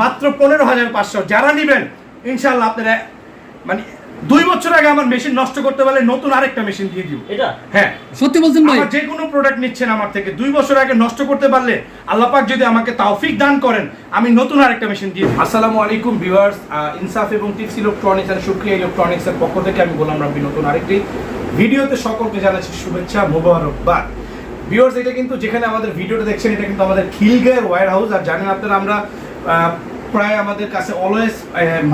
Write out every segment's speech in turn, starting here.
মাত্র 15,500। যারা নেবেন ইনশাআল্লাহ আপনারা মানে 2 বছর আগে আমার মেশিন নষ্ট করতে পারলে নতুন আরেকটা মেশিন দিয়ে দিব। এটা হ্যাঁ সত্যি বলছেন ভাই, আমার যে কোনো প্রোডাক্ট নিচ্ছেন আমার থেকে 2 বছর আগে নষ্ট করতে পারলে আল্লাহ পাক যদি আমাকে তৌফিক দান করেন আমি নতুন আরেকটা মেশিন দিয়ে। আসসালামু আলাইকুম ভিউয়ার্স, ইনসাফ এবং টিপস ইলেকট্রনিক্স এন্ড শুকরিয়া ইলেকট্রনিক্স এর পক্ষ থেকে আমি গোলাম রাব্বি নতুন আরেকটি ভিডিওতে সকলকে জানাচ্ছি শুভেচ্ছা, মোবারকবাদ। ভিউয়ার্স, এটা কিন্তু যেখানে আমাদের ভিডিওটা দেখছেন এটা কিন্তু আমাদের খিলগাঁওয়ের ওয়্যার হাউস। আর জানেন আপনারা আমরা প্রায় আমাদের কাছে অলওয়েজ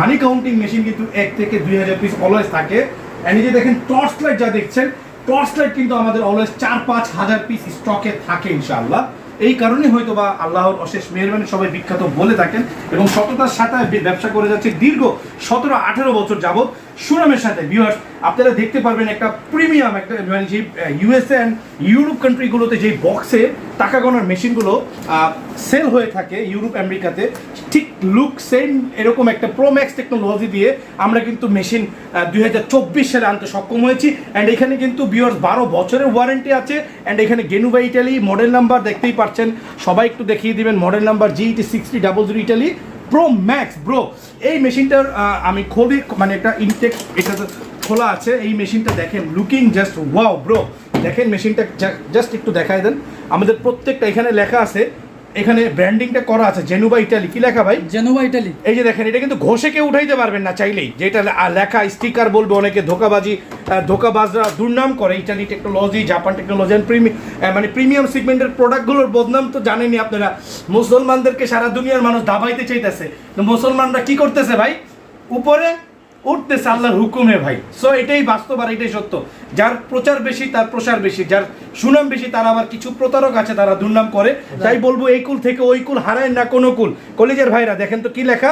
মানি কাউন্টিং মেশিন কিন্তু 1 থেকে 2,000 পিস অলওয়েজ থাকে। এন্ড এই যে দেখেন টর্চ লাইট যা দেখছেন, টর্চ লাইট কিন্তু আমাদের অলওয়েজ 4-5 হাজার পিস স্টকে থাকে ইনশাআল্লাহ। এই কারণে হয়তো বা আল্লাহর অশেষ মেহেরবানি সবাই বিখ্যাত বলে থাকেন এবং সততার সাথে ব্যবসা করে যাচ্ছে দীর্ঘ 17-18 বছর যাবত সুনামের সাথে। ভিউয়ার্স, আপনারা দেখতে পারবেন একটা প্রিমিয়াম একটা মানে যে ইউএসএ অ্যান্ড ইউরোপ কান্ট্রিগুলোতে যেই বক্সে টাকা গোনার মেশিনগুলো সেল হয়ে থাকে ইউরোপ আমেরিকাতে, ঠিক লুক সেম এরকম একটা প্রোম্যাক্স টেকনোলজি দিয়ে আমরা কিন্তু মেশিন 2024 সালে আনতে সক্ষম হয়েছি। অ্যান্ড এখানে কিন্তু ভিউয়ার্স 12 বছরের ওয়ারেন্টি আছে। অ্যান্ড এখানে গেনুবা ইটালি, মডেল নাম্বার দেখতেই পাচ্ছেন, সবাই একটু দেখিয়ে দিবেন, model number GET6000 Italy pro max. Bro, এই মেশিনটার আমি খুবই মানে একটা ইনটেক এটা খোলা আছে। এই মেশিনটা দেখেন, লুকিং জাস্ট ওয়াও ব্রো। দেখেন মেশিনটা জাস্ট একটু দেখায় দেন। আমাদের প্রত্যেকটা এখানে লেখা আছে, এখানে ব্র্যান্ডিংটা করা আছে জেনুবা ইটালি। কি লেখা ভাই? জেনুবা ইটালি। এই যে দেখেন, এটা কিন্তু ঘষে কেউ উঠাইতে পারবেন না চাইলেই, যেটা লেখা স্টিকার বলবে অনেকে ধোকাবাজরা দুর্নাম করে ইটালি টেকনোলজি, জাপান টেকনোলজি মানে প্রিমিয়াম সেগমেন্টের প্রোডাক্টগুলোর বদনাম তো জানেনই আপনারা। মুসলমানদেরকে সারা দুনিয়ার মানুষ দাবাইতে চাইতেছে, তো মুসলমানরা কি করতেছে ভাই? উপরে উঠতেছে আল্লাহর হুকুমে ভাই। সো এটাই বাস্তব আর এটাই সত্য। যার প্রচার বেশি তার প্রসার বেশি, যার সুনাম বেশি তার আবার কিছু প্রতারক আছে, তারা দুর্নাম করে। তাই বলবো এই কুল থেকে ওই কুল হারায় না কোনো কুল। কলেজের ভাইরা দেখেন তো কি লেখা,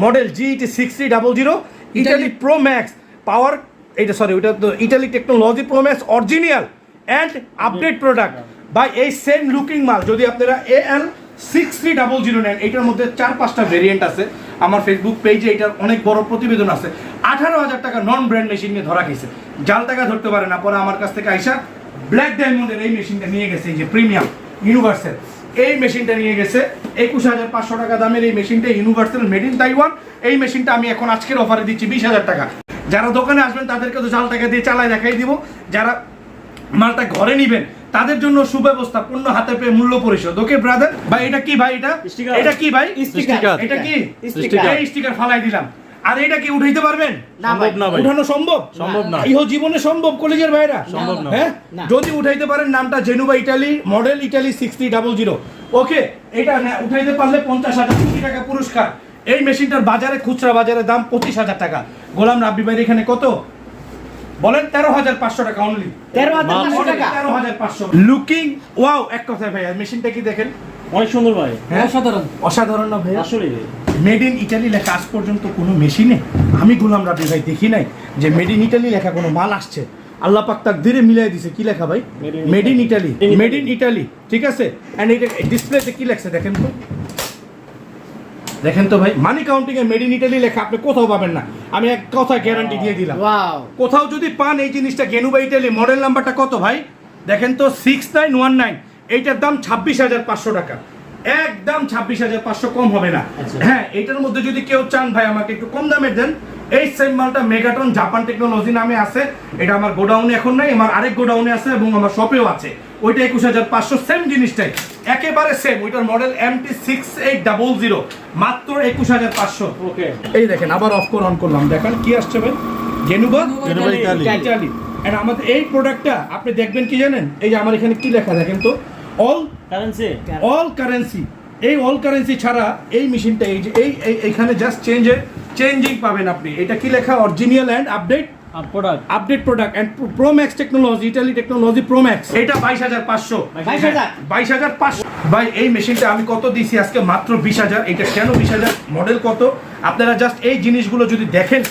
model GET6000 Italy pro max power, এটা সরি ওইটা তো Italy technology pro max original and update product by এই সেম লুকিং মাল। যদি আপনারা AL6300 নেন, এইটার মধ্যে 4-5টা ভেরিয়েন্ট আছে। আমার ফেসবুক পেজে এটার অনেক বড় প্রতিবেদন আছে। 18,000 টাকা নন ব্র্যান্ড মেশিন নিয়ে ধরা গেছে, জাল টাকা ধরতে পারে না। পরে আমার কাছ থেকে আইসা ব্ল্যাক ডায়মন্ডের এই মেশিনটা নিয়ে গেছে, এই যে প্রিমিয়াম ইউনিভার্সাল এই মেশিনটা নিয়ে গেছে 21,500 টাকা দামের এই মেশিনটা, ইউনিভার্সাল মেড ইন তাইওয়ান। এই মেশিনটা আমি এখন আজকের অফারে দিচ্ছি 20,000 টাকা। যারা দোকানে আসবেন তাদেরকে তো জাল টাকা দিয়ে চালায় দেখাই দিব, যারা মালটা ঘরে নিবেন তাদের জন্য সুব্যবস্থা, পূর্ণ হাতে পেয়ে মূল্য পরিশোধ। ওকে ব্রাদার ভাই, এটা কি ভাই? এটা কি ভাই? স্টিকার। এটা কি স্টিকার ফালাই দিলাম। আর এটা কি উঠাইতে পারবেন? সম্ভব না ভাই, উঠানো সম্ভব না। ইহ জীবনে সম্ভব কলেজের ভাইরা? সম্ভব না। হ্যাঁ, যদি উঠাইতে পারেন নামটা জেনুবা ইটালি, মডেল ইটালি 6000। ওকে, এটা উঠাইতে পারলে 50,000 টাকা পুরস্কার। এই মেশিনটার বাজারে খুচরা বাজারে দাম 25,000 টাকা। গোলাম রাব্বি ভাই এখানে কত বলেন? 13,500 টাকা অনলি। 13,500 টাকা। 13,500 লুকিং ওয়াও। এক কথায় ভাই মেশিনটা কি দেখেন, অনেক সুন্দর ভাই, অসাধারণ। অসাধারণ না ভাই? আসলে মেড ইন ইটালি লেখা আজ পর্যন্ত কোনো মেশিনে আমি গোলাম রাব্বি ভাই দেখি নাই যে মেড ইন ইটালি লেখা কোনো মাল আসছে। আল্লাহ পাক তাকদীরে মিলাই দিছে। কি লেখা ভাই? Made in Italy, made in Italy, ঠিক আছে। এন্ড এটা ডিসপ্লেতে কি লেখছে দেখেন তো, দেখেন তো ভাই, মানি counting A made in Italy লেখা আপনি কোথাও পাবেন না, আমি এক কথা গ্যারান্টি দিয়ে দিলাম। ওয়াও, কোথাও যদি পান এই জিনিসটা গেনুবা ইটালি, মডেল নাম্বারটা কত ভাই দেখেন তো? 6919। এইটার দাম 26,500 টাকা, একদম 26,500, কম হবে না। হ্যাঁ, এটার মধ্যে যদি কেউ চান ভাই আমাকে একটু কম দামে দেন, এই সেম মালটা মেগাটন জাপান টেকনোলজি নামে আছে। এটা আমার গোডাউনে এখন নাই, আমার আরেক গোডাউনে আছে এবং আমার শপেও আছে। ওইটা 21,500, সেম জিনিসটাই একেবারে সেম। ওইটার মডেল MT6800, মাত্র 21,500। ওকে, এই দেখেন আবার অফ করে অন করলাম, দেখেন কি আসছে ভাই, গেনুবা ইটালি। এন্ড আমাদের এই প্রোডাক্টটা আপনি দেখবেন কি জানেন, এই যে আমার এখানে কি লেখা দেখেন তো, অল কারেন্সি। এই অল কারেন্সি ছাড়া এই মেশিনটা এই যে এইখানে জাস্ট চেঞ্জিং পাবেন আপনি। এটা কি লেখা? Original and update product and pro max technology, Italy technology pro max. এটা 22,500। 22,500 ভাই। এই মেশিনটা আমি কত দিছি আজকে? মাত্র 20,000। এটা কেন 20,000? মডেল কত? আপনারা জাস্ট এই জিনিসগুলো যদি দেখেন,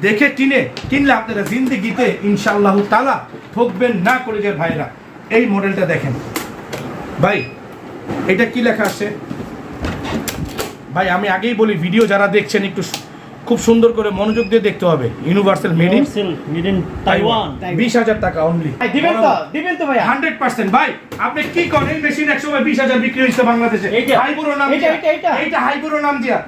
দেখে কিনলে আপনারা জিন্দেগিতে ইনশাআল্লাহ তাআলা ঠকবেন না কলেজের ভাইরা। এই মডেলটা দেখেন ভাই, এটা কি লেখা আছে ভাই? আমি আগেই বলি, ভিডিও যারা দেখছেন একটু খুব সুন্দর করে মনোযোগ দিয়ে দেখতে হবে। ইউনিভার্সাল মেড ইন তাইওয়ান, 20,000 টাকা অনলি। দিবেন তো ভাই 100% ভাই। আপনি কি করেন? এই মেশিন 100 20,000 বিক্রি হইছে বাংলাদেশে। হাইবুরো নাম দিয়া, এইটা হাইবুরো নাম দিয়া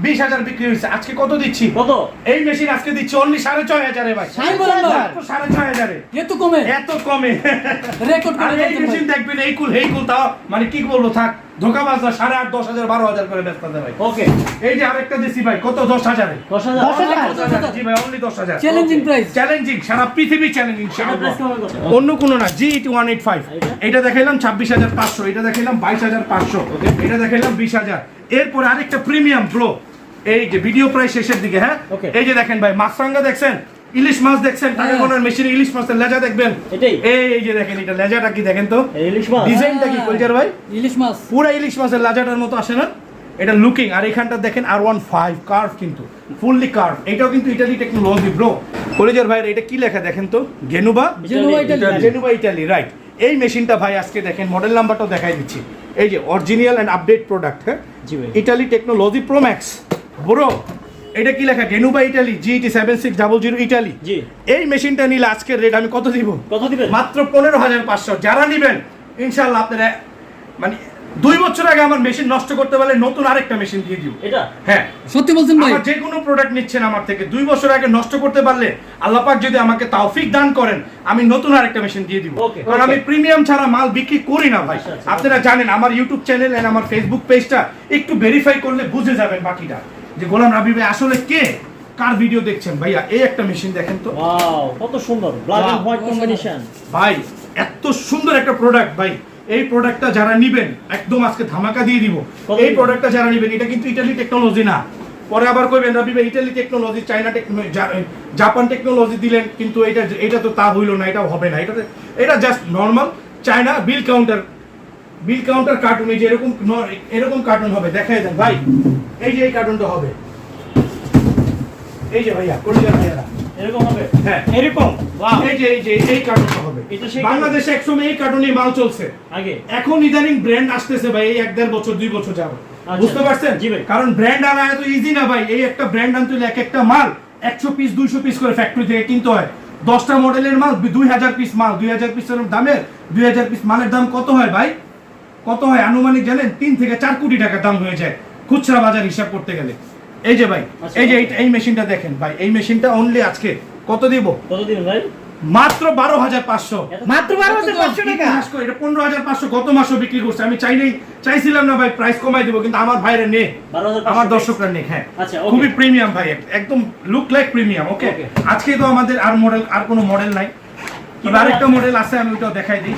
20,000 বিক্রি হয়েছে, আজকে কত দিচ্ছি? কত? এই মেশিন আজকে দিচ্ছি অনলি 6,500 ভাই। 6,500 এত কমে এত কমে। রেকর্ড আর করে এই মেশিন দেখবেন এই কুল হেই কুল, তাও মানে কি বলবো, থাক ধোকাবাজ না, 8,500, 10,000, 12,000 করে বেচতে হবে ভাই। ওকে, এই যে আরেকটা দিছি ভাই, কত? 10,000 এ। 10,000 10,000 জি ভাই, অনলি 10,000। Challenging price. চ্যালেঞ্জিং, সারা পৃথিবী চ্যালেঞ্জিং এটা ইনশাআল্লাহ। প্রাইস কেমন কত? অন্য কোনো না, G8185 এটা দেখাইলাম 26,500, এটা দেখাইলাম 22,500, এটা দেখাইলাম 20,000। এরপর আরেকটা প্রিমিয়াম ব্রো, এই যে ভিডিও প্রায় শেষের দিকে, হ্যাঁ Okay. এই যে দেখেন ভাই, মাছরাঙ্গা দেখছেন, ইলিশ মাছ দেখছেন, টাকা হ্যাঁ। গোনার মেশিনে ইলিশ মাছের লেজা দেখবেন, এটাই? এই যে দেখেন, এটা লেজাটা কি দেখেন তো, এই ইলিশ মাছ? ডিজাইনটা কি কলজার ভাই, ইলিশ মাছ পুরো ইলিশ মাছের লাজাটার মতো আসে না এটা লুকিং। আর এখানটা দেখেন R15 কার্ভ, কিন্তু ফুললি কার্ভ, এটাও কিন্তু ইটালি টেকনোলজি ব্রো। কলেজের ভাই এটা কি লেখা দেখেন তো, গেনুবা জেনুয়া ইটালি জেনুবা ইটালি, রাইট। এই মেশিনটা ভাই আজকে দেখেন, মডেল নাম্বারটাও দেখাই দিচ্ছি, এই যে অরিজিনাল এন্ড আপডেট প্রোডাক্ট, হ্যাঁ জি ভাই। Italy technology pro max bro. এটা কি লেখা, গেনুবা ইটালি, GT7600 ইটালি। জি। এই মেশিনটা নিলে আজকের রেট আমি কত দিব? কত দিবেন? মাত্র 15,500। যারা নিবেন ইনশাআল্লাহ আপনারা মানে 2 বছর আগে আমার মেশিন নষ্ট করতে পারলে নতুন আরেকটা মেশিন দিয়ে দিব। এটা? হ্যাঁ, সত্যি বলছেন ভাই আমার যে কোনো প্রোডাক্ট নিচ্ছেন আমার থেকে 2 বছর আগে নষ্ট করতে পারলে আল্লাহ পাক যদি আমাকে তাওফিক দান করেন, আমি নতুন আরেকটা মেশিন দিয়ে দিব। Okay, কারণ আমি প্রিমিয়াম ছাড়া মাল বিক্রি করি না ভাই। আচ্ছা, আচ্ছা। আপনারা জানেন আমার ইউটিউব চ্যানেল এন্ড আমার ফেসবুক পেজটা একটু ভেরিফাই করলে বুঝে যাবেন বাকিটা, যে গোলাম রাবি ভাই আসলে কে, কার ভিডিও দেখছেন। ভাইয়া এই একটা মেশিন দেখেন তো ওয়াও, কত সুন্দর black and Wow. White combination. ভাই, এত সুন্দর একটা প্রোডাক্ট ভাই। এই প্রোডাক্টটা যারা নিবেন একদম আজকে ধামাকা দিয়ে দিব। কত এই দিবেন? প্রোডাক্টটা যারা নিবেন, এটা কিন্তু ইটালি টেকনোলজি না, পরে আবার কইবেন রবি ভাই Italy technology, China technology, Japan technology দিলেন, কিন্তু এটা তো তা হইলো না, এটাও হবে না। এটা জাস্ট নরমাল চায়না বিল কাউন্টার কার্টুন, এই যে এরকম কার্টুন হবে, দেখাই দেন ভাই, এই যে এই কার্টুনটা হবে, এই যে ভাইয়া কলিজার ভাইয়ারা, এরকম হবে? হ্যাঁ এরকম? ওয়াও, এই যে এই কার্টুনটা হবে। এটা সেই বাংলাদেশে একসময় এই কার্টুনই মাল চলছে, আগে। এখন ইদানিং ব্র্যান্ড আসতেছে ভাই, এই 1-1.5 বছর 2 বছর যাবে। আচ্ছা। বুঝতে পারছেন? জি ভাই। কারণ ব্র্যান্ড আনা এত ইজি না ভাই। এই একটা ব্র্যান্ড আনতে হলে একটা মাল 100 পিস 200 পিস করে ফ্যাক্টরি থেকে কিনতে হয়। 10টা মডেলের মাল 2000 পিস মাল, 2000 পিসের দামের 2000 পিস মালের দাম কত হয় ভাই? কত হয় আনুমানিক জানেন? 3 থেকে 4 কোটি টাকা দাম হয়ে যায় খুচরা বাজার হিসাব করতে গেলে। এই যে ভাই, আচ্ছা। এই যে এই মেশিনটা দেখেন ভাই, এই মেশিনটা অনলি আজকে কত দিব? কত দিবেন ভাই? মাত্র 12,500। মাত্র 12,500 টাকা ইতিহাস করে এটা 15,500 গত মাসও বিক্রি করছে। আমি চাইছিলাম না ভাই প্রাইস কমাই দিব, কিন্তু আমার ভাইরা নে, 12,500 আমার দর্শকরা নে। হ্যাঁ, আচ্ছা, okay. খুবই প্রিমিয়াম ভাই, একদম লুক লাইক প্রিমিয়াম। ওকে, Okay. আজকে তো আমাদের আর কোনো মডেল নাই, তবে আরেকটা মডেল আছে, আমি ওইটাও দেখাই দিই।